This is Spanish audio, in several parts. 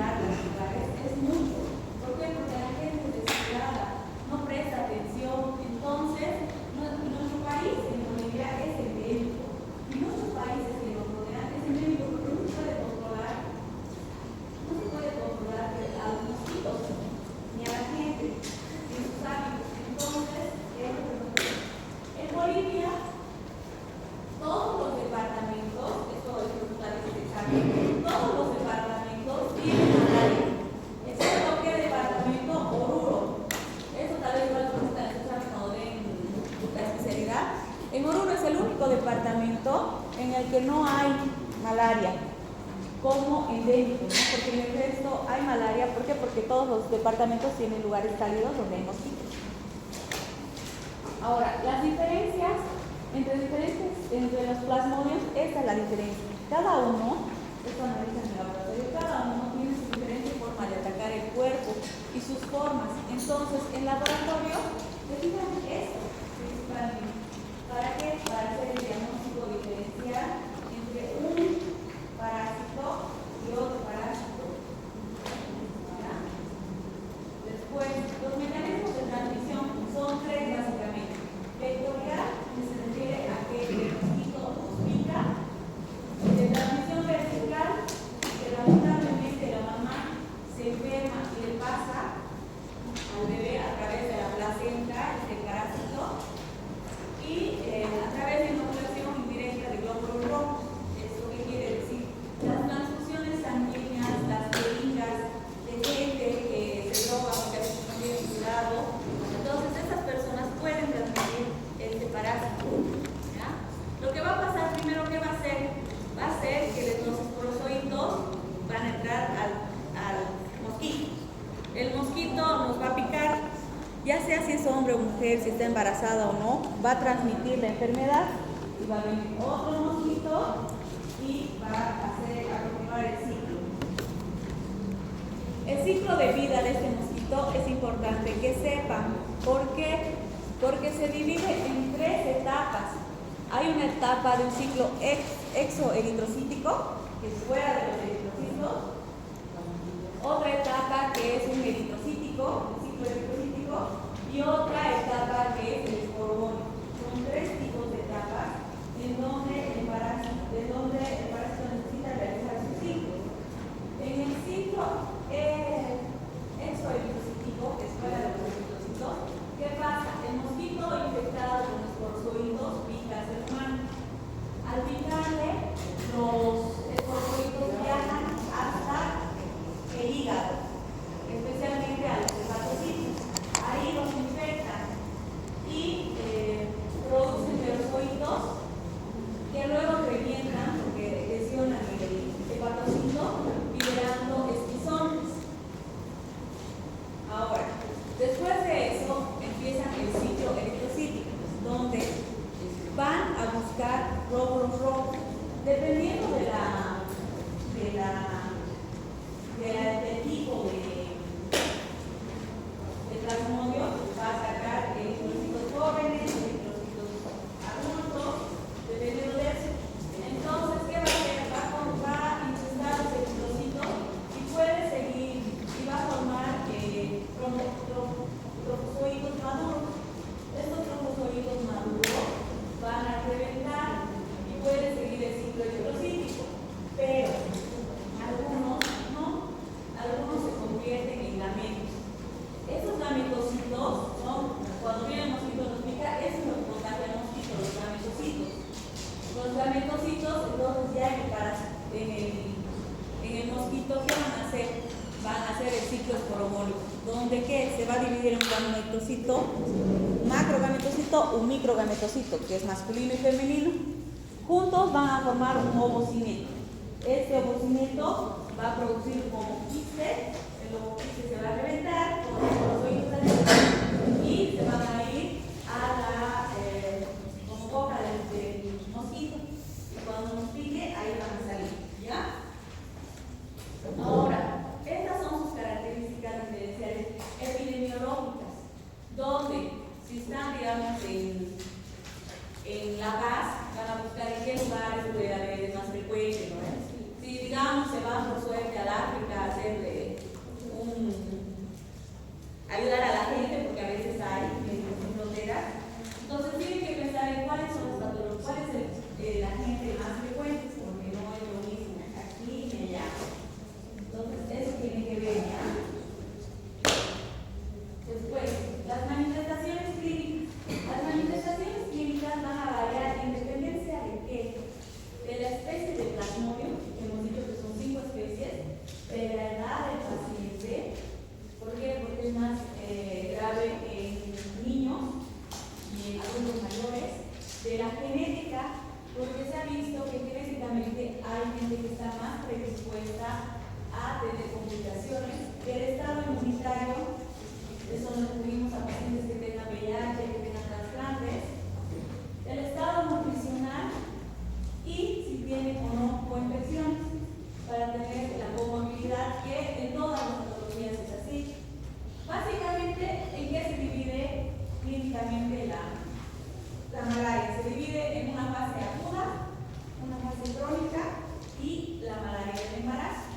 cuidar los lugares es mucho. ¿Por qué? Porque la gente es descuidada, no presta atención. Entonces, nuestro país en Bolivia es endémico. Y muchos países que nos rodean es endémico porque no se puede controlar. No se puede controlar a los mosquitos ni a la gente ni sus hábitos. Entonces, en Bolivia, todos los departamentos, esto es preguntar este examen, todos los departamentos tienen malaria, excepto que el departamento Oruro. Eso tal vez no lo están escuchando cuando den la especialidad. En Oruro es el único departamento en el que no hay malaria como endémico, ¿no? Porque en el resto hay malaria. ¿Por qué? Porque todos los departamentos tienen lugares cálidos donde hay mosquitos. Ahora, las diferencias entre los plasmodios, esta es la diferencia. Cada uno, esto analiza en el laboratorio, cada uno tiene su diferente forma de atacar el cuerpo y sus formas. Entonces, en laboratorio, se fijan esto principalmente. ¿Para qué? Para hacer el diagnóstico diferencial entre un parásito y otro parásito. ¿Ya? Después, los mecanismos de transmisión son tres básicamente. Vectorial, que se refiere a que el mosquito nos pica. De transmisión vertical, que lamentablemente la mamá se enferma y le pasa al bebé a través de la placenta, este parásito, y a través de inoculación indirecta de glóbulos rojos. ¿Esto qué quiere decir? Las transfusiones sanguíneas, las jeringas de gente que se droga porque a veces no tienen cuidado. Entonces, esas personas pueden transmitir este parásito. ¿Ya? Lo que va a pasar primero, ¿qué va a hacer? Va a ser que los esporozoitos van a entrar al mosquito. El mosquito nos va a picar, ya sea si es hombre o mujer, si está embarazada o no, va a transmitir la enfermedad y va a venir otro mosquito y va a continuar el ciclo. El ciclo de vida de este mosquito es importante que sepan. ¿Por qué? Porque se divide en tres etapas. Hay una etapa de un ciclo exoeritrocítico, que es fuera de los eritrocitos. Otra etapa que es un eritrocítico, el ciclo eritrocítico. Y otra etapa que es el esporobónico. Son tres tipos de etapas en donde el parásito necesita realizar su ciclo. En el ciclo exoeritrocítico, que es fuera de los eritrocitos, ¿qué pasa? El mosquito infectado con esporozoitos pica a su hermano. Al picarle, los esporozoitos viajan hasta el hígado, especialmente a los hepatocitos. Ahí los infectan y producen verzoitos que luego revientan porque lesionan el hepatocito, liberando esquizones. Ahora, después de eso empieza el ciclo eritrocítico, donde van a buscar glóbulos rojos. Dependiendo del tipo de plasmodio, va a sacar eritrocitos jóvenes, eritrocitos adultos, dependiendo de eso. Entonces, ¿qué va a hacer? Va a infestar los eritrocitos y puede seguir y va a formar trofozoitos maduros. Estos trofozoitos maduros van a reventar y puede seguir el ciclo eritrocítico, pero algunos no, algunos se convierten en gametos. Estos gametocitos son, cuando viene el mosquito nos pica, eso es lo que contagia al mosquito, los gametocitos. Los gametocitos, entonces ya en el mosquito, ¿qué van a hacer? Van a hacer el ciclo esporobónico, donde ¿qué? Se va a dividir en un gametocito, macrogametocito, un microgametocito, que es masculino y femenino. Juntos van a formar un ovocineto. Este ovocineto va a producir un ovoquiste. El ovoquiste se va a reventar con los esporozoitos adentro y se van a ir a como boca del mosquito. Y cuando nos pique, ahí van a salir. ¿Ya? Ahora, estas son sus características diferenciales epidemiológicas, donde si están, digamos, en La Paz, van a buscar en qué lugares puede haber más frecuente, ¿no? Si, digamos, se van por suerte al África a hacer visto que genéticamente hay gente que está más predispuesta a tener complicaciones. El estado inmunitario, eso nos referimos a pacientes que tengan VIH, que tengan trasplantes. El estado nutricional y si tiene o no coinfecciones, para tener la comorbilidad que en todas las patologías es así. Básicamente, ¿en qué se divide clínicamente la malaria? Se divide en una fase aguda, una fase crónica y la malaria del embarazo.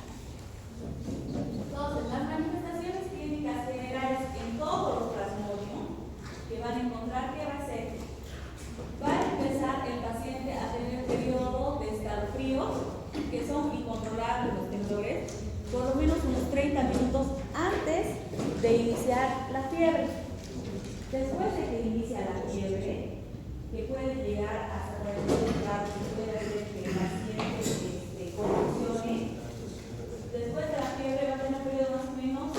Entonces, las manifestaciones clínicas generales en todos los plasmodium que van a encontrar, ¿qué va a ser? Va a empezar el paciente a tener periodo de escalofríos, que son incontrolables los temblores, por lo menos unos 30 minutos antes de iniciar la fiebre. Después de que inicia la fiebre, que puede llegar hasta 42 grados, que puede hacer que el paciente convulsione. Después de la fiebre va a tener un periodo más o menos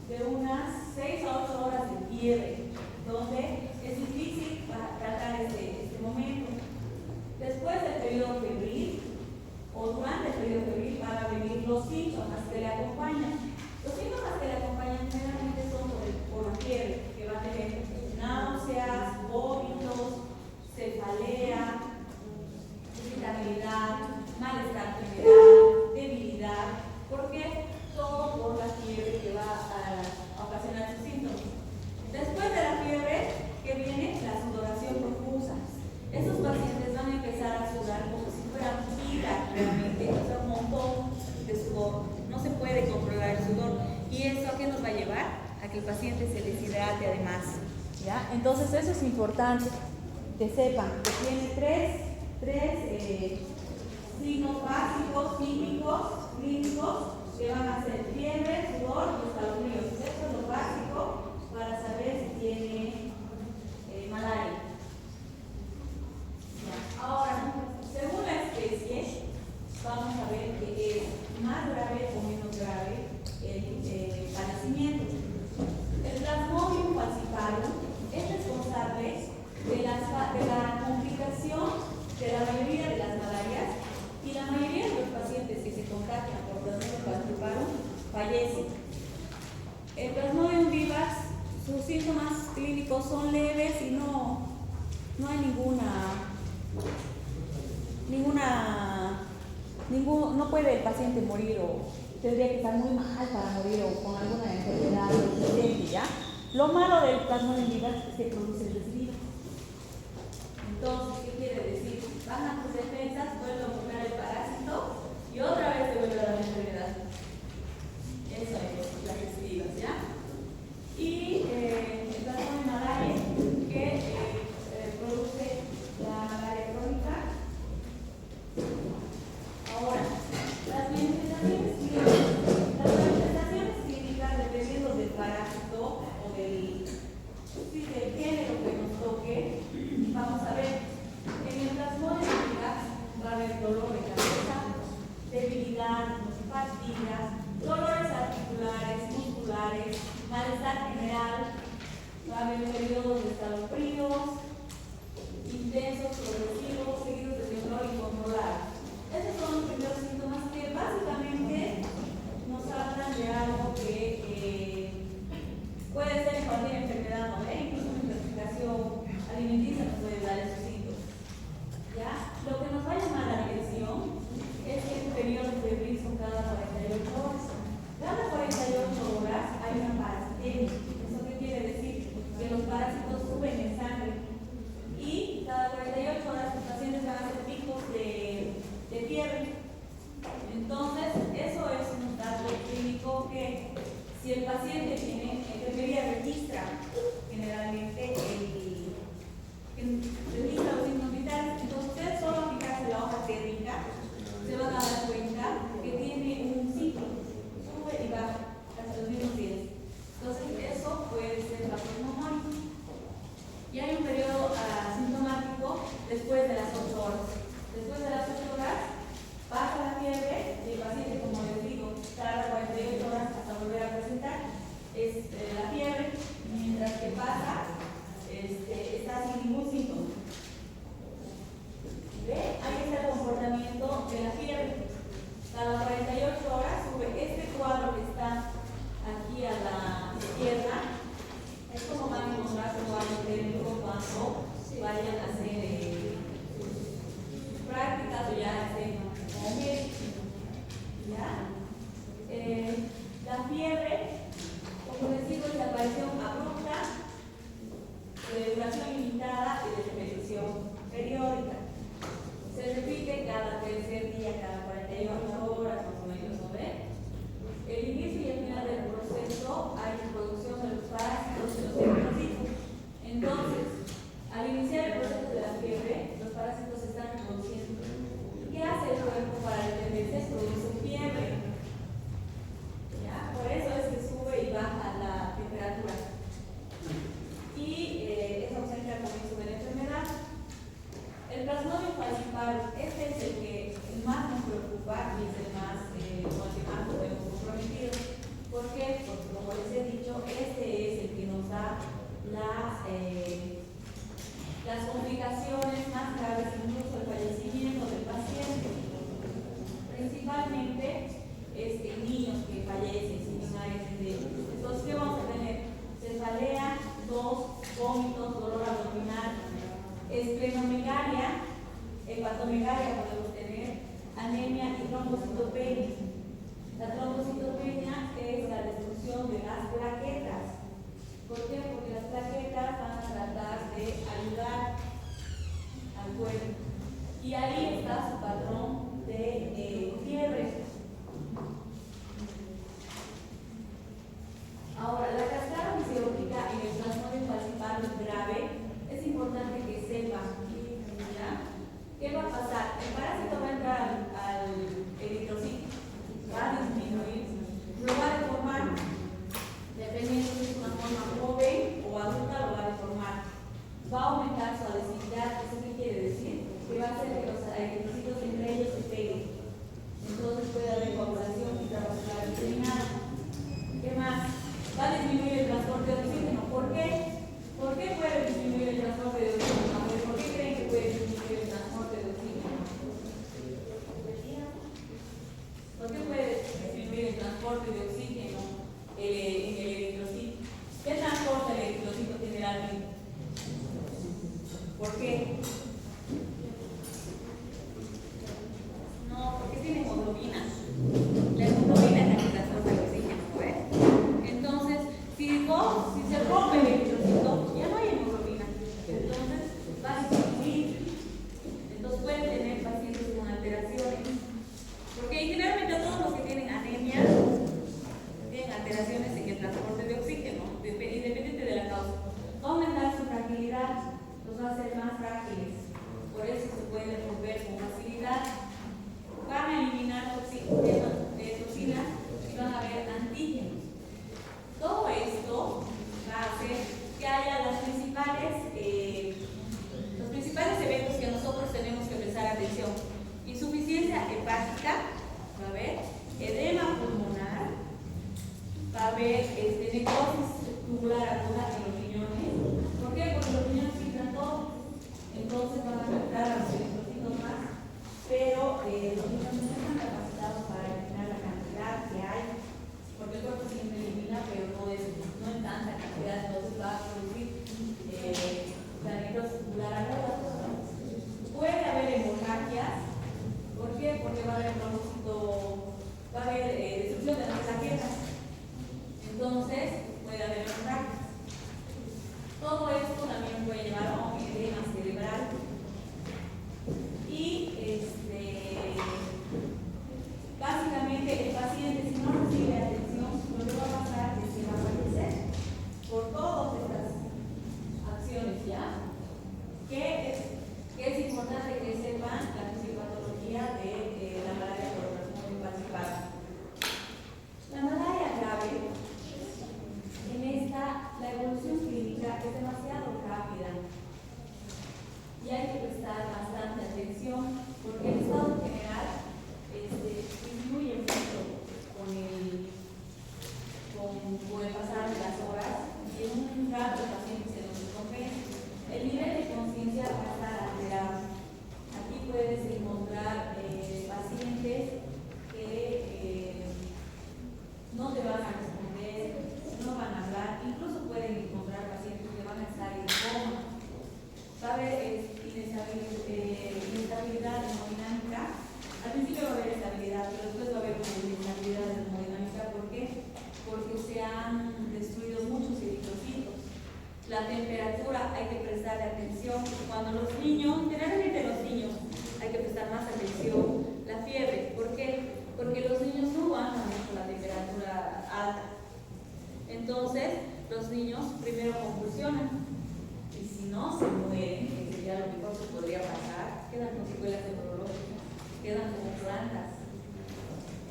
de unas 6 a 8 horas de fiebre, donde es difícil tratar este momento. Después del periodo febril o durante el periodo febril van a venir los síntomas que le acompañan. Los síntomas que le acompañan generalmente son por la fiebre, que va a tener náuseas, vómitos, cefalea, irritabilidad, malestar general, debilidad. ¿Por qué? Todo por la fiebre que va a ocasionar sus síntomas. Después de la fiebre, que viene la sudoración profusa. Esos pacientes van a empezar a sudar como si fuera vida realmente, o sea, un montón de sudor. No se puede controlar el sudor. ¿Y eso a qué nos va a llevar? A que el paciente se deshidrate además. ¿Ya? Entonces eso es importante que sepan que tiene tres signos básicos, típicos, clínicos, que van a ser fiebre, sudor y escalofríos. Esto es lo básico para saber si tiene malaria. Ahora, según la especie, vamos a ver que es más grave o menos grave el padecimiento. El Plasmodium falciparum es responsable de la complicación de la mayoría de las malarias y la mayoría de los pacientes que se contagian por Plasmodium falciparum fallecen. El Plasmodium vivax, sus síntomas clínicos son leves y no hay no puede el paciente morir o tendría que estar muy mal para morir o con alguna enfermedad resistente, ¿ya? Lo malo del Plasmodium vivax es que produce residuos. Entonces, ¿qué quiere decir? Bajan tus defensas, vuelve a buscar el parásito y otra vez te vuelve a dar la enfermedad. Eso es las residuos, ¿ya? Y el Plasmodium malariae, que produce la malaria crónica. Ahora, las manifestaciones clínicas, dependiendo del parásito o del género que nos puede ser día cada 48 horas, más o menos, ¿no ve? El inicio y el final del proceso hay producción de los parásitos y los eritrocitos. Entonces, al iniciar el proceso de la fiebre, los parásitos se están reproduciendo. ¿Qué hace el cuerpo para defenderse? Produce fiebre. ¿Ya? Por eso es que sube y baja la temperatura. Y eso se entra al comienzo de la enfermedad. El Plasmodium falciparum, este es el más nos preocupa y es el más, con el que más nos vemos comprometidos. ¿Por qué? Porque, como les he dicho, este es el que nos da las complicaciones más graves, incluso el fallecimiento del paciente. Principalmente niños que fallecen sin una ASD. Entonces, ¿qué vamos a tener? Cefalea, tos, vómitos, dolor abdominal, esplenomegalia, hepatomegalia podemos tener, anemia y trombocitopenia. La trombocitopenia es la destrucción de las plaquetas. ¿Por qué? Porque las plaquetas van a tratar de ayudar al cuerpo. Y ahí está su patrón de fiebre. Ahora, la cascada fisiológica en el Plasmodium falciparum grave es importante que sepan, ¿ya? ¿Qué va a pasar? El parásito va a entrar al eritrocito, va a disminuir, lo va a deformar, dependiendo si es una forma joven o adulta, lo va a deformar. Va a aumentar su adhesividad. ¿Eso qué quiere decir? Que va a hacer que los eritrocitos entre ellos se peguen. Entonces puede haber coagulación intravascular determinada. ¿Qué más? Va a disminuir el transporte de oxígeno. ¿Por qué? ¿Por qué puede disminuir el transporte de oxígeno? ¿Por qué creen que puede disminuir el transporte de oxígeno? ¿Por qué puede disminuir el transporte de oxígeno en el eritrocito? ¿Qué transporta el eritrocito generalmente? ¿Por qué? No, porque tiene hemoglobina. La hemoglobina es la que transporta el oxígeno, ¿ves? Entonces, si se rompe el eritrocito, ya no hay hemoglobina. Entonces, va a disminuir. Entonces, pueden tener pacientes con alteraciones. Porque generalmente todos los que tienen anemia tienen alteraciones en el transporte de oxígeno, independiente de la causa. Va a aumentar su fragilidad, los va a hacer más frágiles. Por eso se pueden romper con facilidad. Van a eliminar toxinas y van a haber antígenos. Todo esto va a hacer que haya los principales eventos que nosotros tenemos que prestar atención. Insuficiencia hepática, va a haber edema pulmonar, va a haber necrosis tubular aguda en los riñones. ¿Por qué? Porque los riñones filtran todo. Entonces van a afectar a los eritrocitos más, pero los riñones no están capacitados para eliminar la cantidad que hay, porque el cuerpo siempre elimina, pero no en tanta cantidad, entonces va a producir la necrosis tubular aguda. Puede haber hemorragias. ¿Por qué? Porque va a haber destrucción de las plaquetas. Entonces, puede haber hemorragias. Todo esto también puede llevar a un edema cerebral. Y básicamente el paciente, si no recibe atención, lo que va a pasar es que va a fallecer por todas estas acciones, ¿ya? Que es importante que sepan la fisiopatología de la malaria por Plasmodium falciparum. La malaria grave, la evolución clínica es demasiado rápida y hay que prestar bastante atención porque el estado general disminuye mucho con el pasar de las horas y en un rato el paciente se nos descompensa. El nivel de conciencia va a estar alterado. Aquí puedes encontrar pacientes que no te van a responder, no van a hablar, incluso pueden encontrar pacientes que van a estar en coma. Va a haber inestabilidad hemodinámica. Al principio va a haber estabilidad, pero después va a haber una inestabilidad hemodinámica. ¿Por qué? Porque se han destruido muchos eritrocitos. La temperatura hay que prestarle atención. Cuando los niños, generalmente los niños, hay que prestar más atención la temperatura alta. Entonces, los niños primero convulsionan y si no, se mueren, que sería lo mejor que podría pasar, quedan con secuelas neurológicas, quedan como plantas.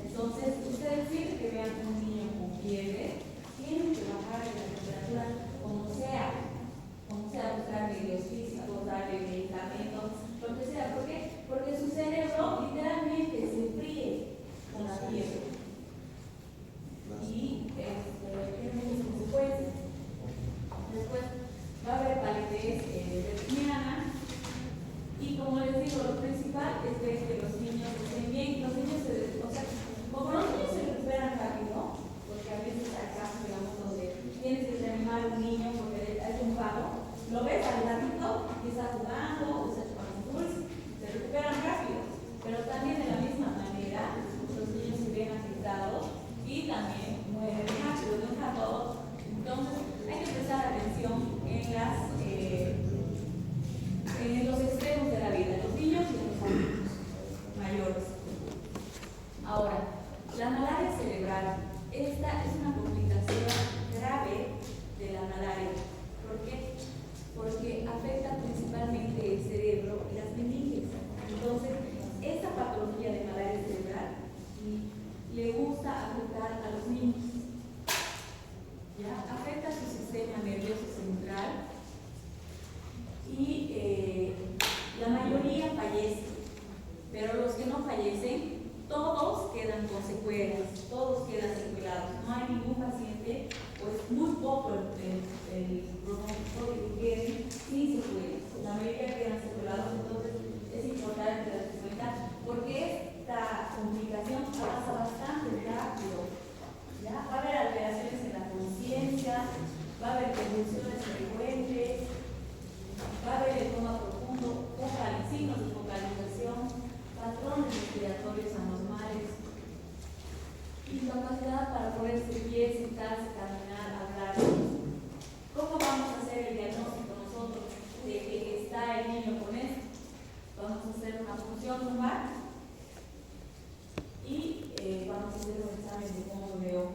Entonces, ustedes siempre que vean un niño con fiebre, tienen que bajar la temperatura como sea, buscar medios físicos, darle medicamentos, lo que sea. ¿Por qué? Porque su cerebro literalmente se fríe con la fiebre. Y tiene muchas consecuencias. Después va a haber palidez retiniana. Y como les digo, lo principal es ver que los niños estén bien. Los niños como los niños se recuperan rápido, porque a veces hay casos, digamos, donde tienes que reanimar a un niño porque hay un paro, lo ves al ratito y está jugando, está chupando un dulce, se recuperan rápido. Pero también de la misma manera, los niños se ven afectados y también mueren rápido de un rato a otro. Entonces, hay que prestar atención en los extremos de la vida, los niños y los adultos mayores. Ahora, la malaria cerebral, esta es una complicación grave de la malaria. ¿Por qué? Porque afecta principalmente el cerebro y las meninges. Entonces, esta patología de malaria cerebral le gusta afectar a los niños. ¿Ya? Afecta su sistema nervioso central y la mayoría fallece, pero los que no fallecen, todos quedan con secuelas, todos quedan secuelados. No hay ningún paciente, pues muy poco el pronóstico de que queden sin secuelas. La mayoría quedan secuelados, entonces es importante darse cuenta porque esta complicación avanza bastante rápido. ¿Ya? Va a haber alteraciones en la conciencia, va a haber convulsiones frecuentes, va a haber el coma profundo, signos de focalización, patrones respiratorios anormales, incapacidad para ponerse de pie, sentarse, caminar, hablar. ¿Cómo vamos a hacer el diagnóstico nosotros de que está el niño con esto? Vamos a hacer una función lumbar y vamos a hacer un examen de control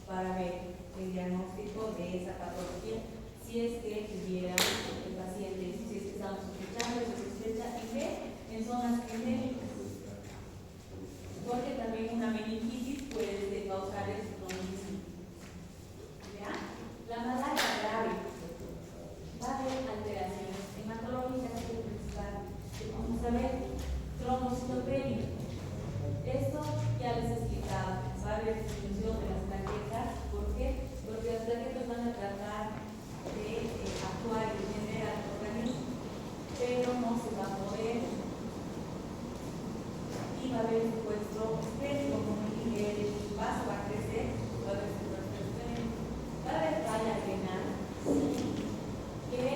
para ver el diagnóstico de esa patología, si es que tuviera el paciente, si es que estamos sospechando, se sospecha y ve en zonas endémicas. Porque también una meningitis puede causar esto mismo. ¿Ya? La malaria grave va a haber alteraciones hematológicas, que es lo principal. Vamos a ver trombocitopenia. Esto ya les he explicado. Va a haber disminución de las plaquetas. ¿Por qué? Porque las plaquetas van a tratar de actuar y generar al organismo, pero no se va a poder. Y va a haber un secuestro estético, como el vaso va a crecer, va a haber secuestro estético. Va a haber falla renal, que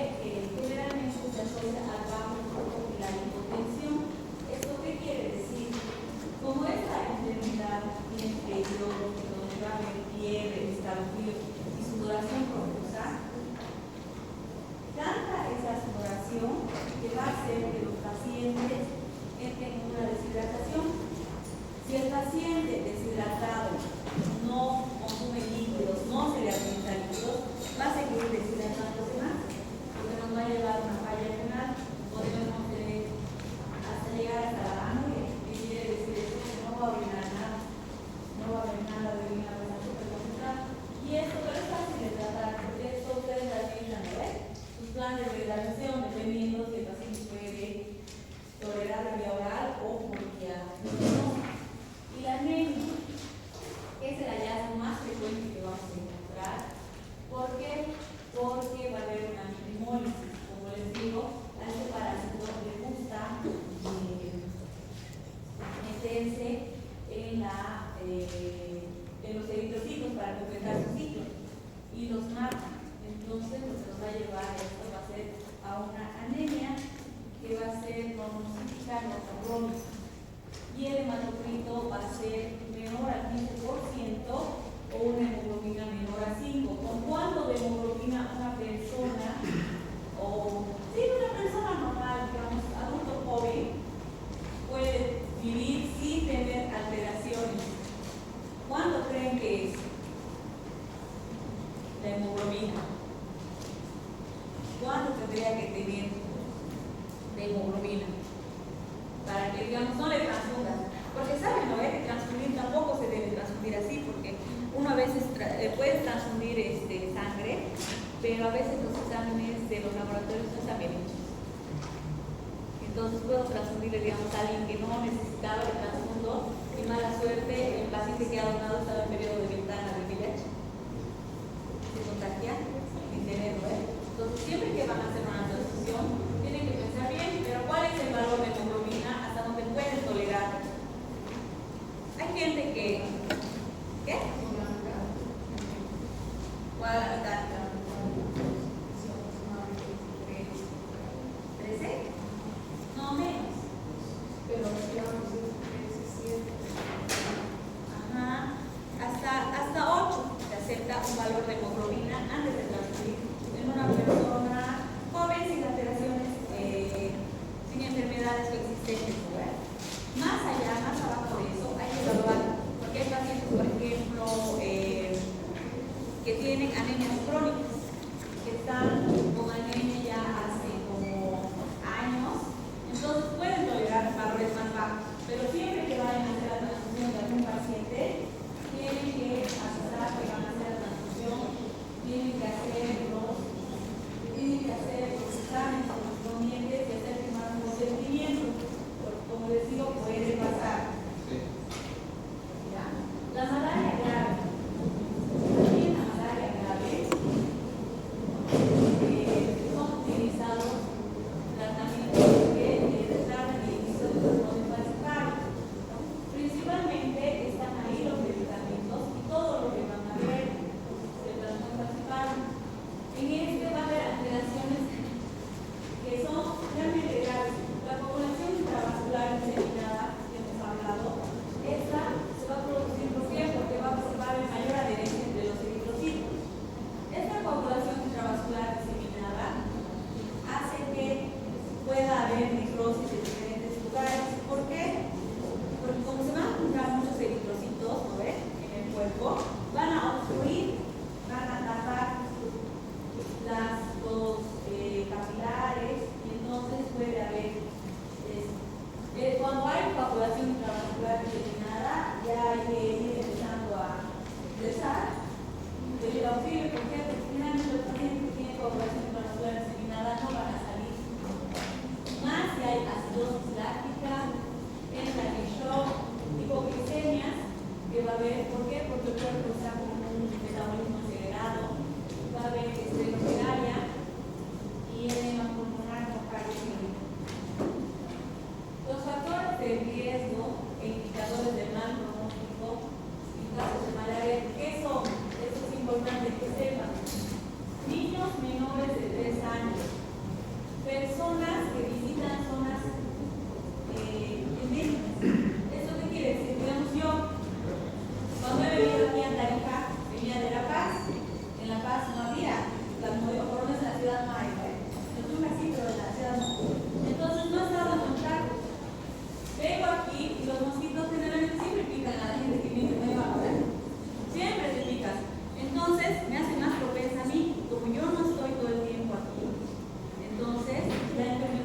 generalmente se asocia al bajo y la hipotensión. ¿Esto qué quiere decir? Como esta enfermedad tiene periodos donde va a haber fiebre, escalofríos y sudoración profusa, tanta es la sudoración que va a hacer que los pacientes entren en una deshidratación. Si el paciente deshidratado no consume líquidos, no se le alimenta líquidos, va a seguir deshidratándose más, porque nos va a llevar a una falla renal. Podemos tener hasta llegar hasta la anuria, que quiere decir eso, que no va a orinar nada, no va a haber nada de orina, va a estar súper concentrado. Y esto, pero es fácil de tratar, porque esto ustedes administran, ¿no ven? Sus planes de hidratación, dependiendo si el paciente puede tolerar la vía oral o por vía no. Y la anemia es el hallazgo más frecuente que vamos a encontrar. ¿Por qué? Porque va a haber una hemólisis. Como les digo, a este parásito le gusta meterse en los eritrocitos para completar su ciclo y los mata. Entonces, lo que nos va a llevar a esto va a ser a una anemia que va a ser monocítica nosorómica. Y el hematocrito va a ser menor al 15% o una hemoglobina menor a 5. ¿Con cuánto de hemoglobina una persona, o sí, una persona normal, digamos, adulto joven, puede vivir sin tener alteraciones? ¿Cuándo creen qué es la hemoglobina. ¿Cuánto tendría que tener de hemoglobina? Para que, digamos, no le transfundas. Porque saben, ¿no? Que transfundir tampoco se debe transfundir así, porque uno a veces puede transfundir sangre, pero a veces los exámenes de los laboratorios no están bien hechos. Entonces puedo transfundirle, digamos, a alguien que no necesitaba el transfundo y mala suerte, el paciente que ha donado estaba en periodo de ventana de VIH. Se contagia sin tenerlo, Entonces siempre que van a hacer una transfusión, tienen que pensar bien, pero ¿cuál es el valor de hemoglobina hasta donde pueden tolerar? Hay gente que... ¿Qué? ¿Cuál la mitad? ¿13? No, menos. Pero digamos, es 17. Ajá. Hasta 8 se acepta un valor de hemoglobina antes de transfundir en una persona joven sin alteraciones, sin enfermedades coexistentes. Más allá, más abajo de eso, hay que evaluar, porque hay pacientes, por ejemplo, que tienen anemias crónicas, que están con anemia ya hace como años, entonces pueden tolerar valores más bajos, pero siempre que vayan a hacer la transfusión de algún paciente, tienen que asesorar que van a hacer la transfusión, tienen que hacer los exámenes correspondientes y hacer firmar un consentimiento, porque como les digo, puede pasar. ¿Ya? La malaria grave. También la malaria grave son utilizados tratamientos que retardan el inicio de los trastornos falciparos. Principalmente están ahí los medicamentos y todo lo que van a ver del trastorno falciparo. En este va a haber alteraciones que son realmente graves. La población intravascular diseminada, que hemos hablado, esta se va a producir ¿por qué? Porque va a observar mayor adherencia entre los eritrocitos. Esta población intravascular diseminada hace que pueda haber necrosis en diferentes lugares. ¿Por qué? Porque como se van a juntar muchos eritrocitos, ¿no ven? En el cuerpo, van a obstruir, van a tapar los capilares y entonces puede haber cuando hay coagulación intravascular diseminada ya hay que ir empezando a ingresar el auxilio. ¿Por qué? Porque finalmente los pacientes que tienen coagulación intravascular diseminada no van a salir, más si hay acidosis láctica, entra en shock, hipoglicemias que va a haber. ¿Por qué? Porque el cuerpo está con un metabolismo acelerado, va a haber estrenocegalia y edema pulmonar con cardiopatía. Los factores de riesgo e indicadores de mal pronóstico en casos de malaria, ¿qué son? Eso es importante que sepan. Niños menores de 3 años, personas que visitan zonas indígenas. ¿Eso qué quiere decir? Digamos yo, cuando he venido aquí a Tarija, venía de La Paz. En La Paz no había las modelos, por lo menos en la ciudad no hay, yo tuve así, pero en la ciudad no. Entonces no estaba en contacto. Vengo aquí y los mosquitos generalmente siempre pican a la gente que viene nueva, ¿verdad? Siempre te pican. Entonces me hace más propensa a mí, como yo no estoy todo el tiempo aquí. Entonces la enfermedad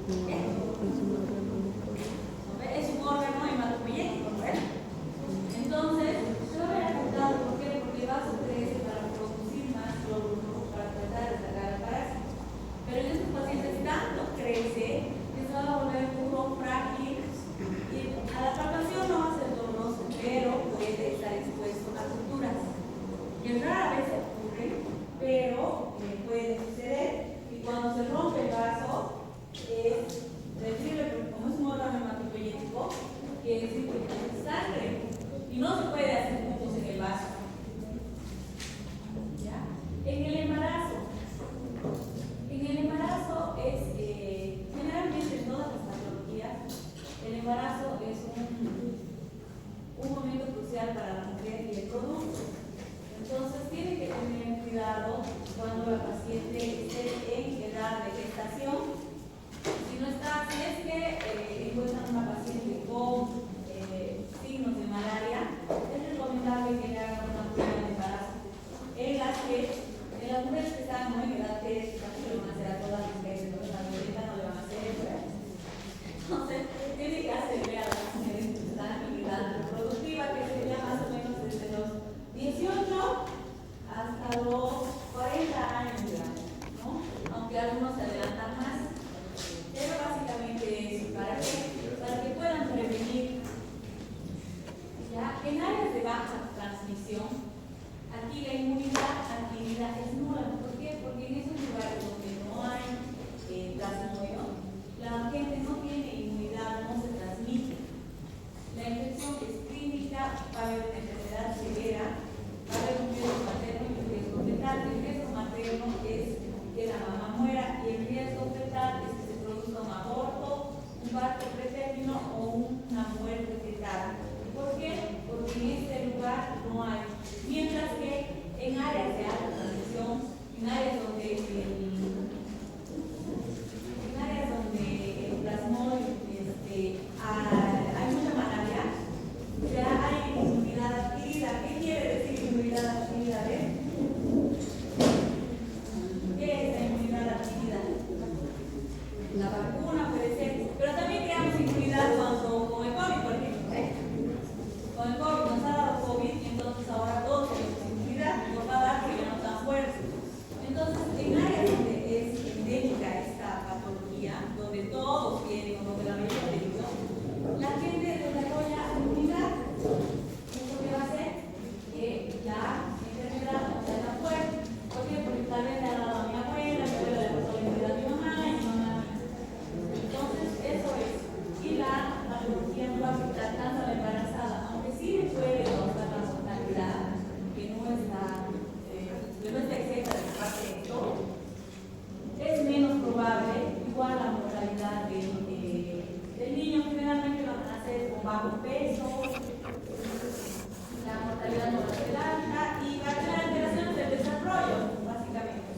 Es un órgano hematopoyético, ¿no? Entonces, se va a ver afectado. ¿Por qué? Porque el vaso crece para producir más glóbulos para tratar de sacar el parásito. Pero en estos pacientes tanto crece que se va a volver puro frágil y a la palpación no va a ser doloroso, pero puede estar expuesto a suturas. Y rara vez ocurre, pero puede suceder. Y cuando se rompe el vaso, es terrible porque como es un órgano hematopoyético, quiere decir que tiene sangre y no se puede hacer puntos en el vaso. ¿Ya? En el embarazo es generalmente en todas las patologías, el embarazo es un momento crucial para la mujer y el producto. Entonces tiene que tener cuidado cuando la paciente esté en edad de gestación. Si es que encuentran una paciente con signos de malaria, es recomendable que le hagan una prueba de embarazo. En las mujeres que están en edad pediátrica, que le van a hacer a todas las mujeres, no le van a hacer eso. Entonces, tiene que hacerle a las mujeres que están en edad reproductiva, que sería más o menos desde los 18 hasta los 40 años, ¿no? Aunque algunos se adelantan más. Pero básicamente es ¿para qué? Para que puedan prevenir. ¿Ya? En áreas de baja transmisión, aquí la inmunidad adquirida es nula. ¿Por qué? Porque en esos lugares donde no hay plasmodium, la gente no tiene inmunidad, no se transmite. La infección es clínica, va a haber una enfermedad severa, va a haber un riesgo materno y un riesgo fetal. El riesgo materno es que la mamá muera y el riesgo fetal es que se produzca un aborto, un parto pretérmino o una muerte fetal. ¿Por qué? Porque en este lugar no hay. Mientras que en áreas de alta transmisión, en áreas donde el plasmodium hay mucha malaria, ya hay inmunidad adquirida. ¿Qué quiere decir inmunidad adquirida? ¿Qué es la inmunidad adquirida? La vacuna puede ser, pero también creamos inmunidad con el COVID, por ejemplo. Con el COVID nos ha dado COVID, entonces ahora todos tenemos inmunidad, nos va a dar porque ya no están fuertes. Entonces, en áreas donde es endémica esta patología, donde todos tienen, o donde la mayoría tienen, la gente desarrolla inmunidad. ¿Eso qué va a hacer? Que la enfermedad no sea tan fuerte. ¿Por qué? Porque tal vez le ha dado a mi abuela le pasó la inmunidad a mi mamá y mi mamá. Entonces, eso es. Y la patología no va a afectar tanto a la embarazada, aunque sí le puede causar la mortalidad, que no está exenta de que pase esto, es menos probable, igual la mortalidad del niño. Generalmente van a nacer con bajo peso, la mortalidad no va a ser alta y va a tener alteraciones del desarrollo, básicamente.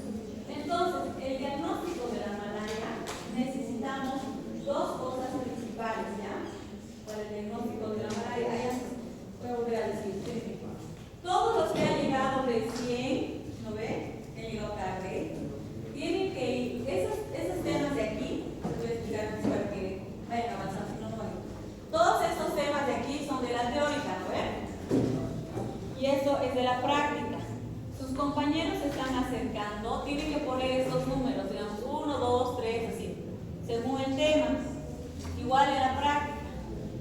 Entonces, el diagnóstico de la malaria necesitamos dos cosas principales, ¿ya? Para el diagnóstico de la malaria, voy a volver a decir, todos los que han llegado recién, ¿no ve? Que han llegado tarde, tienen que ir, esos temas de aquí, les voy a explicar para que vayan avanzando, si no, no van. Todos estos temas de aquí son de la teórica, ¿no ve? Y eso es de la práctica. Sus compañeros se están acercando, tienen que poner estos números, digamos 1, 2, 3, así, según el tema, igual en la práctica.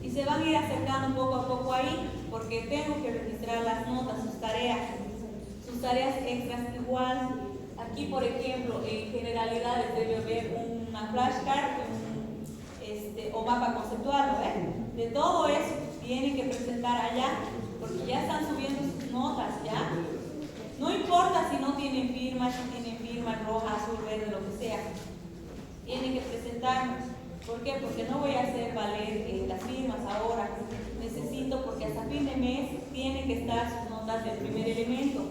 Y se van a ir acercando poco a poco ahí, porque tengo que registrar las notas, sus tareas extras igual. Aquí, por ejemplo, en generalidades debe haber una flashcard o mapa conceptual, ¿no? De todo eso tienen que presentar allá, porque ya están subiendo sus notas, ¿ya? No importa si no tienen firma, roja, azul, verde, lo que sea. Tienen que presentarnos. ¿Por qué? Porque no voy a hacer valer las firmas ahora. Necesito, porque hasta fin de mes tienen que estar sus notas del primer elemento.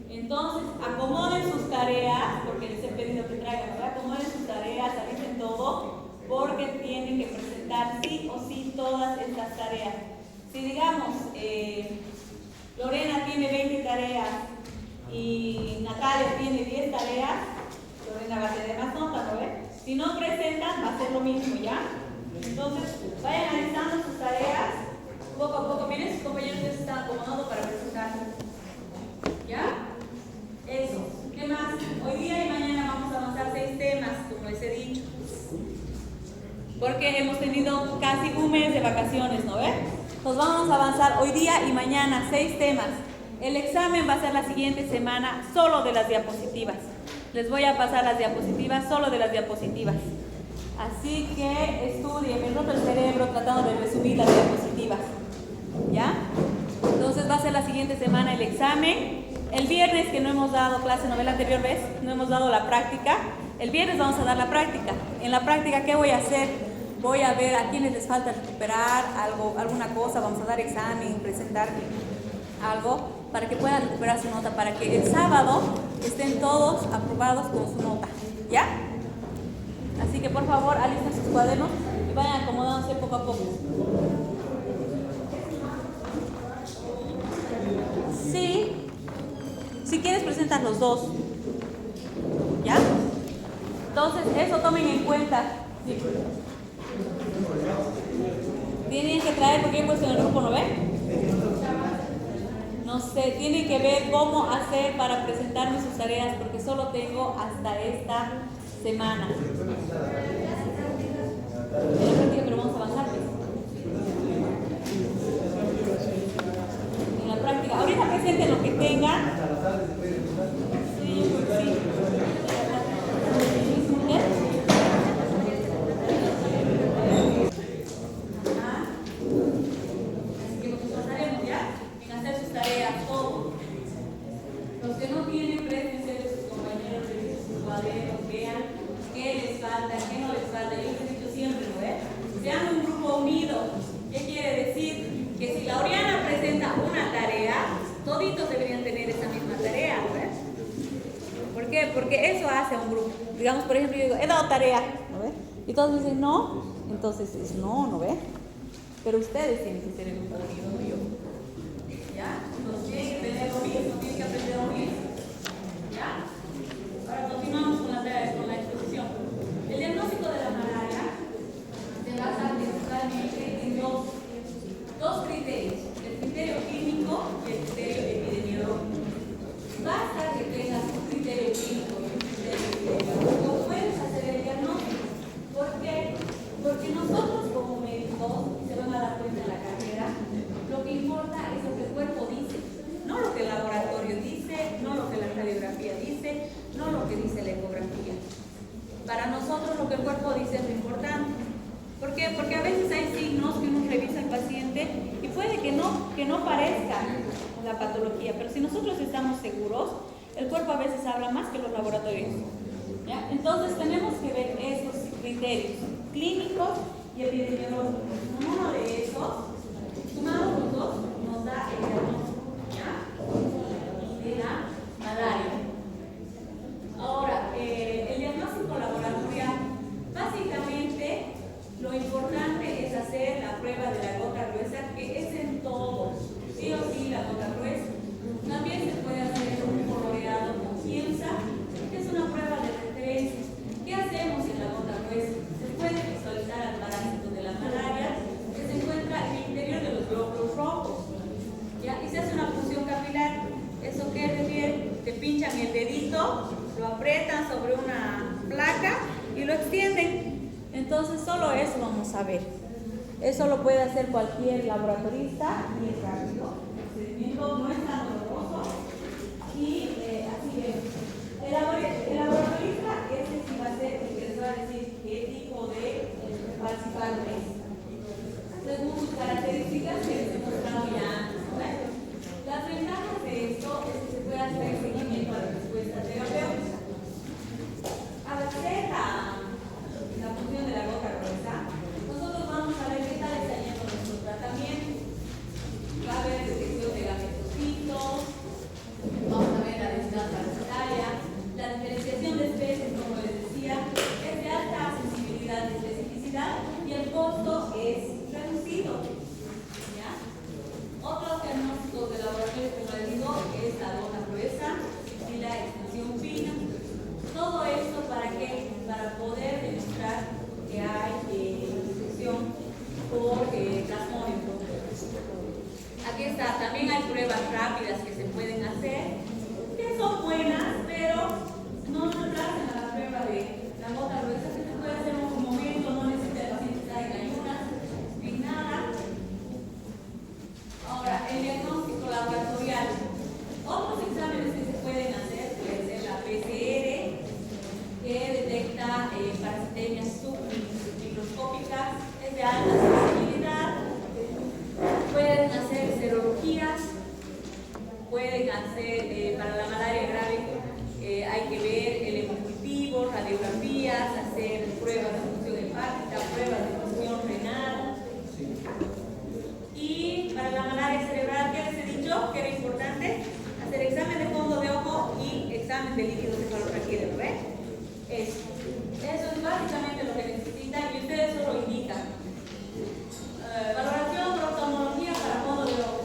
Entonces, acomoden sus tareas, porque les he pedido que traigan, ¿verdad? Acomoden sus tareas, avisen todo, porque tienen que presentar sí o sí todas estas tareas. Si digamos, Lorena tiene 20 tareas y Natalia tiene 10 tareas, Lorena va a tener más notas, ¿no ves? Si no presentan, va a ser lo mismo, ¿ya? Entonces, vayan analizando sus tareas. Poco a poco, miren, sus compañeros ya se están acomodando para presentar. ¿Ya? Eso. ¿Qué más? Hoy día y mañana vamos a avanzar 6 temas, como les he dicho. Porque hemos tenido casi un mes de vacaciones, ¿no ves? Entonces vamos a avanzar hoy día y mañana 6 temas. El examen va a ser la siguiente semana solo de las diapositivas. Les voy a pasar las diapositivas, solo de las diapositivas. Así que estudien, me roto el cerebro tratando de resumir las diapositivas. ¿Ya? Entonces va a ser la siguiente semana el examen. El viernes, que no hemos dado clase, ¿no ve la anterior vez? No hemos dado la práctica. El viernes vamos a dar la práctica. En la práctica, ¿qué voy a hacer? Voy a ver a quienes les falta recuperar algo, alguna cosa. Vamos a dar examen, presentar algo para que puedan recuperar su nota, para que el sábado estén todos aprobados con su nota. ¿Ya? Así que por favor, alisten sus cuadernos y vayan acomodándose poco a poco. Sí. Si quieres, presentar los dos. ¿Ya? Entonces, eso tomen en cuenta. Sí. Tienen que traer, porque he puesto en el grupo, ¿no ven? No sé, tienen que ver cómo hacer para presentarme sus tareas, porque solo tengo hasta esta semana. En la práctica, pero vamos a avanzar. En la práctica, ahorita presenten lo que tengan. Sí, sí. Porque eso hace a un grupo. Digamos, por ejemplo, yo digo, he dado tarea, ¿no ve? Y todos me dicen, no. Entonces es no, ¿no ve? Pero ustedes tienen que ser el grupo unido, no yo. ¿Ya? Entonces tienen que tener lo mismo, tienen que aprender lo mismo. ¿Ya? Ahora continuamos con la exposición. El diagnóstico de la malaria se basa principalmente en dos criterios. El criterio clínico y el criterio epidemiológico. Basta que tengas un criterio clínico y un criterio epidemiológico, puedes hacer el diagnóstico. ¿Por qué? Porque nosotros como médicos, se van a dar cuenta en la carrera, lo que importa es lo que el cuerpo dice, no lo que el laboratorio dice, no lo que la radiografía dice, no lo que dice la ecografía. Para nosotros lo que el cuerpo dice es lo importante. ¿Por qué? Porque a veces hay signos que uno revisa al paciente y puede que no parezca la patología, pero si nosotros estamos seguros, el cuerpo a veces habla más que los laboratorios. ¿Ya? Entonces tenemos que ver estos criterios clínicos y epidemiológicos. Uno de esos, sumados los dos, nos da el diagnóstico, ¿ya? De la malaria. Ahora, el diagnóstico laboratorial, básicamente lo importante es hacer la prueba de la gota gruesa, que es en todos. Sí o sí, la gota gruesa. También se puede hacer un coloreado con piensa, que es una prueba de referencia. ¿Qué hacemos en la gota gruesa? Se puede visualizar al parásito de la malaria que se encuentra en el interior de los glóbulos rojos. ¿Ya? Y se hace una punción capilar. ¿Eso qué refiere? Te pinchan el dedito, lo aprietan sobre una placa y lo extienden. Entonces, solo eso vamos a ver. Eso lo puede hacer cualquier laboratorista y es rápido. El procedimiento no es tan doloroso. Y así vemos. El laboratorista, ese sí va a ser el que les va a decir qué tipo de participante es. Según sus características que les he mostrado ya antes, ¿no? Las ventajas de esto es que se puede hacer seguimiento a la respuesta terapéutica. Al hacer la función de la gota gruesa, nosotros vamos a ver qué tal está yendo nuestro tratamiento. Va a haber detección de gametocitos, vamos a ver la distancia sanitaria, la diferencia de alta sensibilidad, pueden hacer serologías, pueden hacer, para la malaria grave, hay que ver el hemocultivo, radiografías, hacer pruebas de función hepática, pruebas de función renal. Y para la malaria cerebral, ¿qué les he dicho? Que era importante hacer examen de fondo de ojo y examen de líquido cefalorraquídeo, ¿ven? Eso es básicamente lo que necesitan y ustedes solo indican. Valoración por oftalmología para fondo de ojo.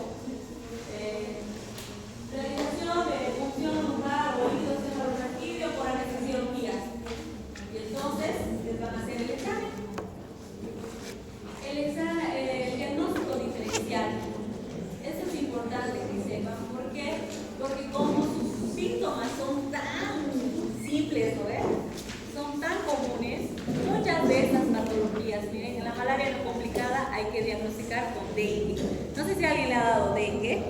Realización de función nuclear o líquido cefalorraquídeo por anestesiología. Y entonces les van a hacer el examen. El diagnóstico diferencial. Eso es importante que sepan. ¿Por qué? Porque como sus síntomas son tan simples, ¿no ves? Son tan comunes, muchas de estas patologías, miren, en la malaria no complicada hay que diagnosticar con dengue. No sé si a alguien le ha dado dengue,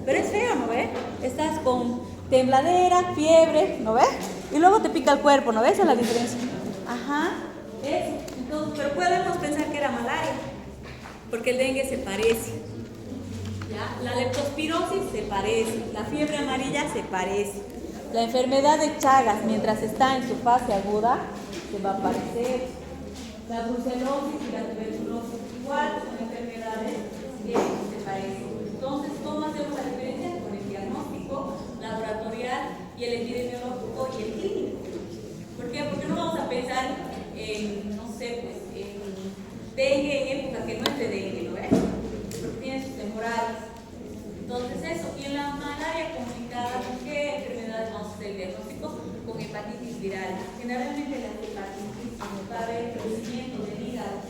pero es feo, ¿no ves? Estás con tembladera, fiebre, ¿no ves? Y luego te pica el cuerpo, ¿no ves? Esa es la diferencia. Ajá, eso. Entonces, pero podemos pensar que era malaria, porque el dengue se parece. ¿Ya? La leptospirosis se parece, la fiebre amarilla se parece. La enfermedad de Chagas, mientras está en su fase aguda, se va a aparecer. La brucelosis y la tuberculosis igual son enfermedades que se parecen. Entonces, ¿cómo hacemos la diferencia? Con el diagnóstico laboratorial y el epidemiológico y el clínico. ¿Por qué? Porque no vamos a pensar en, no sé, pues, en dengue en época que no es de dengue, ¿no ves? Porque tiene sus temporadas. Entonces eso, y en la malaria complicada, ¿con qué enfermedades vamos a hacer el diagnóstico? Con hepatitis viral. Generalmente la hepatitis va a haber crecimiento del hígado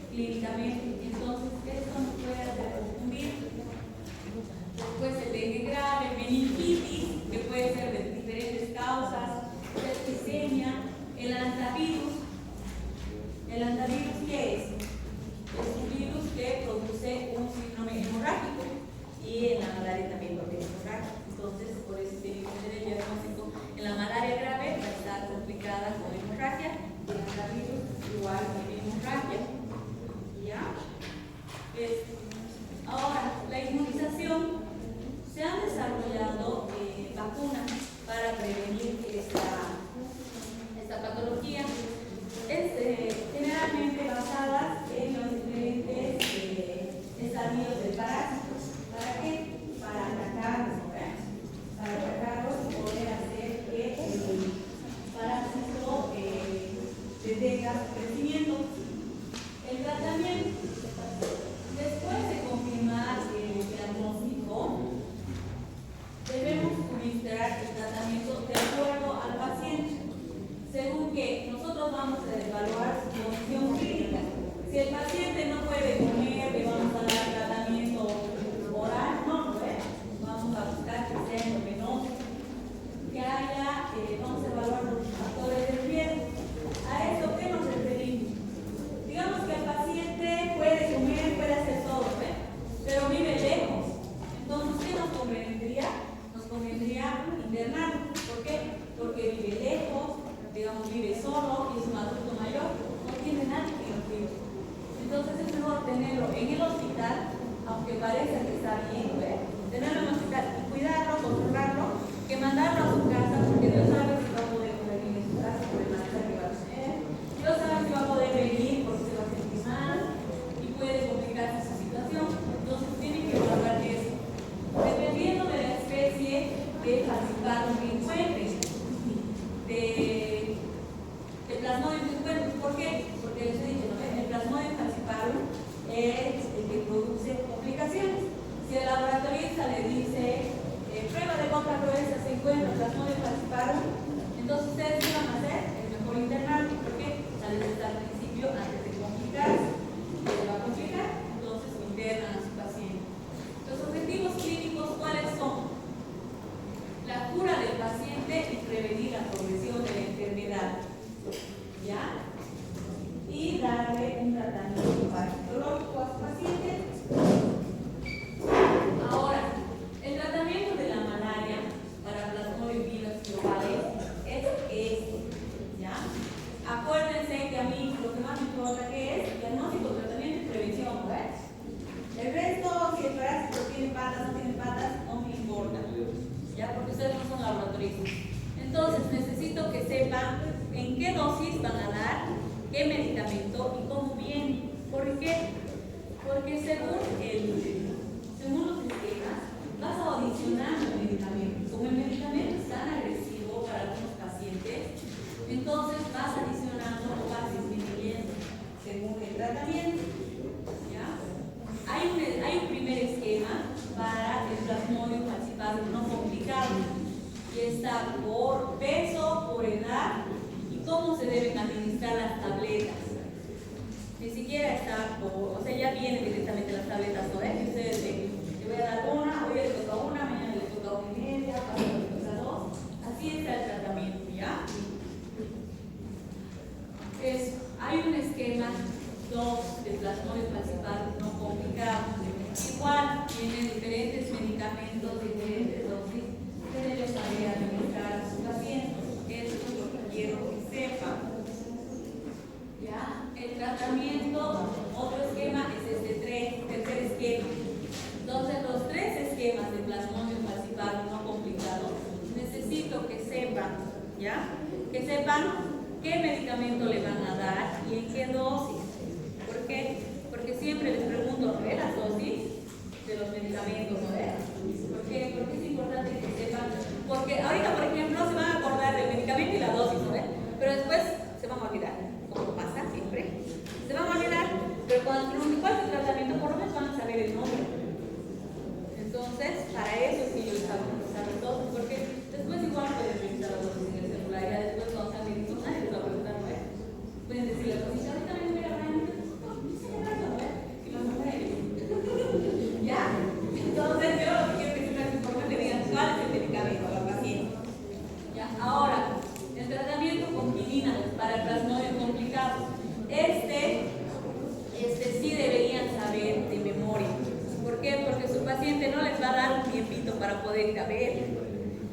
clínicamente, entonces esto nos puede hacer confundir. Después el dengue grave, meningitis, que puede ser de diferentes causas, septicemia, el hantavirus. ¿El hantavirus qué es? Es un virus que produce un síndrome hemorrágico. Y en la malaria también lo tiene hemorragia. Entonces, por eso tiene que ser el diagnóstico. En la malaria grave va a estar complicada con hemorragia, y en el virus igual con hemorragia. ¿Ya? Ahora, la inmunización. Se han desarrollado vacunas para prevenir esta patología. Generalmente basadas en los diferentes estadios del parásito. ¿Para qué? Para atacarlos, ¿verdad? Para atacarlos y poder hacer que el parásito detenga su crecimiento. El tratamiento. Después de confirmar el diagnóstico, debemos suministrar el tratamiento de acuerdo al paciente. Según que nosotros vamos a evaluar su condición clínica. Si el paciente no puede comer, le vamos a dar tratamiento oral, no, vamos a buscar que sea endovenoso, que haya, vamos a evaluar los factores de riesgo. ¿A eso qué nos referimos? Digamos que el paciente puede comer, puede hacer todo, pero vive lejos. Entonces, ¿qué nos convendría? Nos convendría internarlo. ¿Por qué? Porque vive lejos, digamos, vive solo y es un adulto mayor, no tiene nadie que lo cuide. Entonces es mejor tenerlo en el hospital, aunque parezca que está bien, tenerlo en el hospital y cuidarlo, controlarlo, que mandarlo a su casa, porque Dios sabe si va a poder venir en su casa por el malestar que va a tener. Dios sabe si va a poder venir porque se va a sentir mal y puede complicarse su situación. Entonces tienen que evaluar eso. Dependiendo de la especie de falciparum que encuentren, de plasmodium que encuentren. ¿Por qué? Porque les he dicho, ¿no? El plasmodium falciparum es el que produce complicaciones. Si el laboratorista le dice prueba de gota gruesa se encuentra plasmodium falciparum, entonces ustedes ¿qué van a hacer? Es mejor internarlo. ¿Por qué? Tal vez al principio, antes de complicarse, se va a complicar, entonces internan a su paciente. Los objetivos clínicos, ¿cuáles son? La cura del paciente y prevenir la progresión de la enfermedad. ¿Ya? Y darle un tratamiento farmacológico a su paciente. Ahora, el tratamiento de la malaria para plasmodium vivax globales es este. ¿Ya? Acuérdense que a mí lo que más me importa que es diagnóstico, tratamiento y prevención. medicamento y cómo viene. ¿Por qué? Porque según los esquemas, vas adicionando el medicamento. Como el medicamento es tan agresivo para algunos pacientes, entonces vas adicionando o vas disminuyendo según el tratamiento. ¿Ya? Hay un primer esquema para el plasmodium falciparum no complicado y está por peso, por edad y cómo se deben administrar las tabletas. Ni siquiera está por, o sea, ya vienen directamente las tabletas, ¿no? Que ustedes ven, le voy a dar una, hoy le toca una, mañana le toca una y media, pasado le toca dos. Así está el tratamiento, ¿ya? Hay un esquema 2 de plasmodium falciparum no complicado. Igual tiene diferentes medicamentos, diferentes dosis, que debe saber administrar a su paciente. Eso es lo que quiero que sepan. ¿Ya? El tratamiento, otro esquema es este tercer esquema. Entonces, los 3 esquemas de plasmodium falciparum no complicado, necesito que sepan, ¿ya? Que sepan qué medicamento le van a dar y en qué dosis. ¿Por qué? Porque siempre les pregunto, ¿no? Las dosis de los medicamentos, ¿no? ¿Por qué? Porque es importante que sepan. Porque ahorita, por ejemplo, se van a acordar del medicamento y la dosis, ¿no? Pero después se van a olvidar, como pasa siempre. Se van a olvidar, pero cuando cuál es el tratamiento, por lo menos van a saber el nombre. Entonces, para eso es que yo les hago preguntar las dosis, porque después igual pueden revisar las dosis en el celular, ya después cuando sean médicos nadie les va a preguntar, ¿no? Pueden decir la dosis, ahorita me voy a hablar, y lo mujeres. ¿Ya? Entonces, yo lo que quiero decir es importante que digan cuál es el medicamento para el paciente. ¿Ya? Ahora, el tratamiento con quinina para el plasmodium complicado. Este sí deberían saber de memoria. ¿Por qué? Porque su paciente no les va a dar un tiempito para poder ir a ver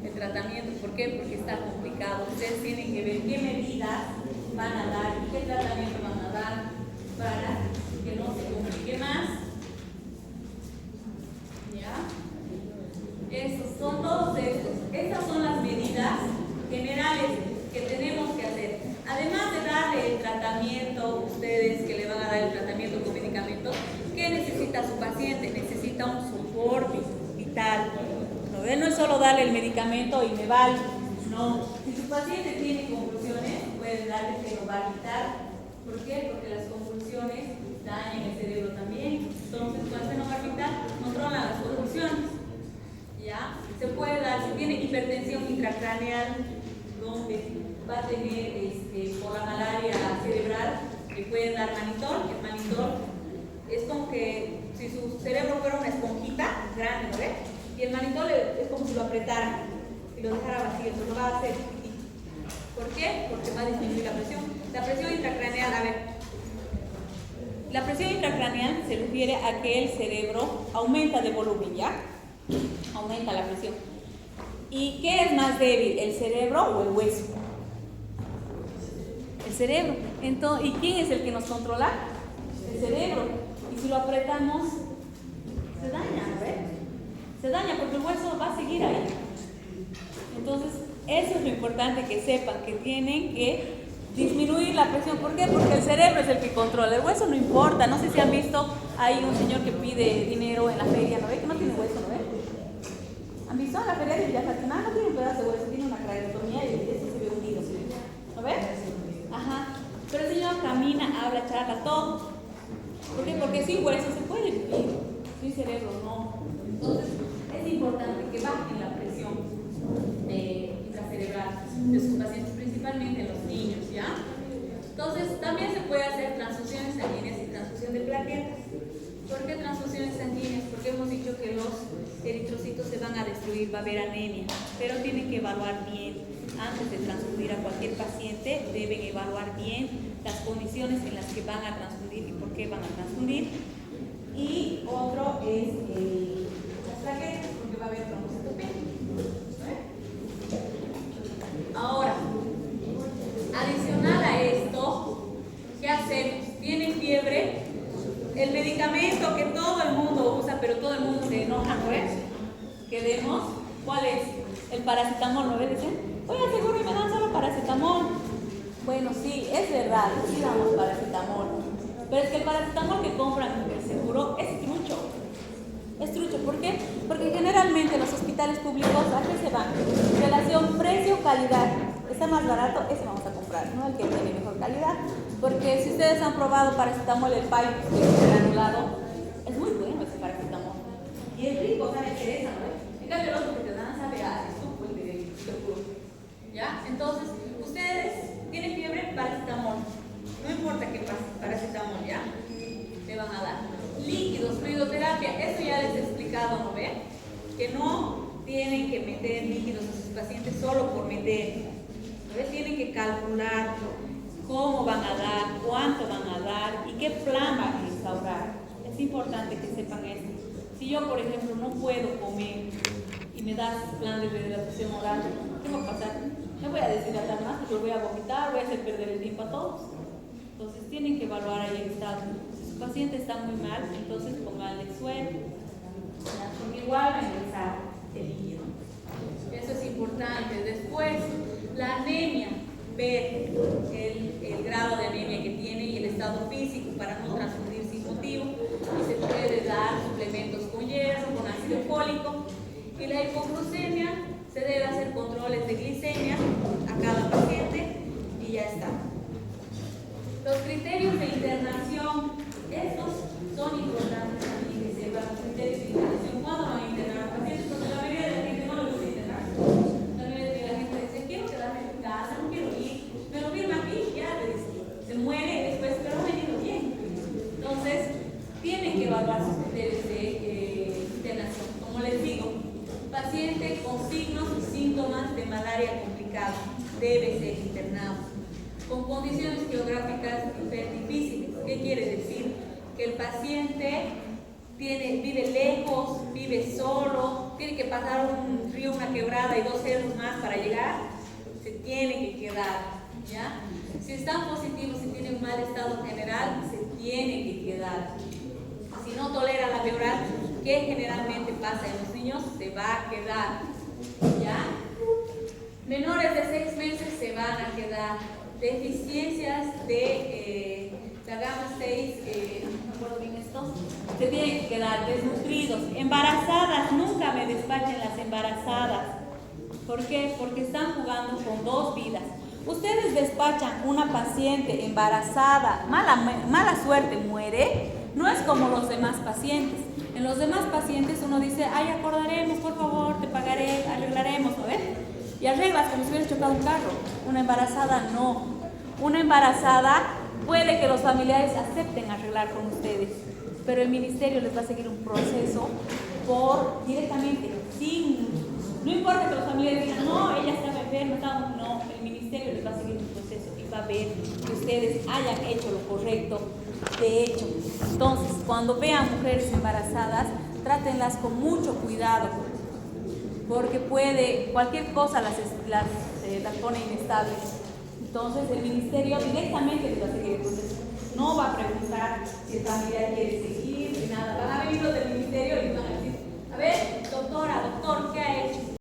el tratamiento. ¿Por qué? Porque está complicado. Ustedes tienen que ver qué medidas van a dar y qué tratamiento van a dar para que no se complique más. ¿Ya? Esos son todos estos. Estas son las medidas generales que tenemos que hacer. Además de darle el tratamiento, ustedes que le van a dar el tratamiento con medicamentos, ¿qué necesita su paciente? Necesita un soporte vital. ¿No ven? No es solo darle el medicamento y me vale. No. Si su paciente tiene convulsiones, pueden darle fenobarbital. ¿Por qué? Porque las convulsiones dañan el cerebro también. Entonces, con el fenobarbital controlan las convulsiones. ¿Ya? Se puede dar, si tiene hipertensión intracraneal, donde va a tener por la malaria cerebral, le pueden dar manitol. El manitol es como que si su cerebro fuera una esponjita grande, ¿no ves? Y el manitol es como si lo apretara y lo dejara vacío, entonces lo va a hacer chiquitito. ¿Por qué? Porque va a disminuir la presión. La presión intracraneal, a ver, la presión intracraneal se refiere a que el cerebro aumenta de volumen, ¿ya? Aumenta la presión. ¿Y qué es más débil, el cerebro o el hueso? El cerebro. Entonces, ¿y quién es el que nos controla? El cerebro. Y si lo apretamos, se daña, ¿no ves? Se daña porque el hueso va a seguir ahí. Entonces, eso es lo importante que sepan, que tienen que disminuir la presión. ¿Por qué? Porque el cerebro es el que controla. El hueso no importa. No sé si han visto, hay un señor que pide dinero en la feria, ¿no ve? Que no tiene hueso, ¿no ve? ¿Han visto? En la feria de Villafatina no tiene un pedazo de hueso, tiene una craneotomía y eso se ve unido. ¿No ves? Ajá. Pero el señor camina, habla, charla, todo. ¿Por qué? Porque sin hueso se puede vivir, sin cerebro no. Entonces, es importante que bajen la presión intracerebral de sus pacientes, principalmente los niños, ¿ya? Entonces, también se puede hacer transfusiones sanguíneas y transfusión de plaquetas. ¿Por qué transfusiones sanguíneas? Porque hemos dicho que los eritrocitos se van a destruir, va a haber anemia, pero tienen que evaluar bien. Antes de transfundir a cualquier paciente, deben evaluar bien las condiciones en las que van a transfundir y por qué van a transfundir. Y otro es las plaquetas, porque va a haber trombocitopenia. Ahora, adicional a esto, ¿qué hacemos? ¿Tienen fiebre? El medicamento que todo el mundo usa, pero todo el mundo se enoja, ¿no es? Que demos, ¿cuál es? El paracetamol, ¿no ves? Dicen, oye, seguro y me dan solo paracetamol. Bueno, sí, es verdad, sí damos paracetamol. Pero es que el paracetamol que compran en el seguro es trucho. Es trucho, ¿por qué? Porque generalmente los hospitales públicos, ¿a qué se van? Relación precio-calidad. Está más barato, ese vamos a comprar, ¿no? El que tiene mejor calidad. Porque si ustedes han probado paracetamol, el país granulado, es muy bueno ese paracetamol. Y es rico, sabe cereza, ¿no? En cambio, el otro que te dan sabe a estuco, el de seguro. ¿Ya? Entonces, ustedes tienen fiebre, paracetamol. No importa qué paracetamol, ¿ya? Le van a dar. Líquidos, fluidoterapia, eso ya les he explicado, ¿no ven? Que no tienen que meter líquidos a sus pacientes solo por meter. ¿No ven? Tienen que calcular cómo van a dar, cuánto van a dar y qué plan van a instaurar. Es importante que sepan esto. Si yo, por ejemplo, no puedo comer y me das plan de rehidratación oral, ¿qué va a pasar? Me voy a deshidratar más, yo voy a vomitar, voy a hacer perder el tiempo a todos. Entonces tienen que evaluar ahí el estado. Si su paciente está muy mal, entonces pónganle suero. Porque igual va a ingresar el líquido. Eso es importante. Después, la anemia. Ver el grado de anemia que tiene y el estado físico para no transfundir sin motivo. Y se puede dar suplementos con hierro, con ácido fólico. Y la hipoglucemia, se debe hacer controles de glicemia a cada paciente y ya está. Los criterios de internación, estos son importantes también que sepan los criterios de internación. ¿Cuándo van a internar a pacientes? Porque la mayoría de la gente no le gusta internar. La mayoría de la gente dice, quiero quedarme en mi casa, no quiero ir, pero firma aquí, ya le dice, se muere después, pero ha venido bien. Entonces, tienen que evaluar sus criterios de internación. Como les digo, paciente con signos y síntomas de malaria complicada debe ser internado. Con condiciones geográficas difíciles. ¿Qué quiere decir? Que el paciente vive lejos, vive solo, tiene que pasar un río, una quebrada y 2 cerros más para llegar, se tiene que quedar, ¿ya? Si están positivos, si tienen un mal estado general, se tiene que quedar. Si no tolera la febral, ¿qué generalmente pasa en los niños? Se va a quedar, ¿ya? Menores de 6 meses se van a quedar. Deficiencias de la gama 6, no me acuerdo bien esto, se tienen que quedar desnutridos. Embarazadas, nunca me despachen las embarazadas. ¿Por qué? Porque están jugando con 2 vidas. Ustedes despachan una paciente embarazada, mala suerte, muere, no es como los demás pacientes. En los demás pacientes uno dice, ay, acordaremos, por favor, te pagaré, arreglaremos, ¿no ves? Y arreglas como si hubieras chocado un carro. Una embarazada no. Una embarazada puede que los familiares acepten arreglar con ustedes, pero el ministerio les va a seguir un proceso directamente, no importa que los familiares digan, no, ella estaba enferma, no, el ministerio les va a seguir un proceso y va a ver que ustedes hayan hecho lo correcto de hecho. Entonces, cuando vean mujeres embarazadas, trátenlas con mucho cuidado, porque cualquier cosa las pone inestables. Entonces el ministerio directamente les va a seguir el proceso. No va a preguntar si el familiar quiere seguir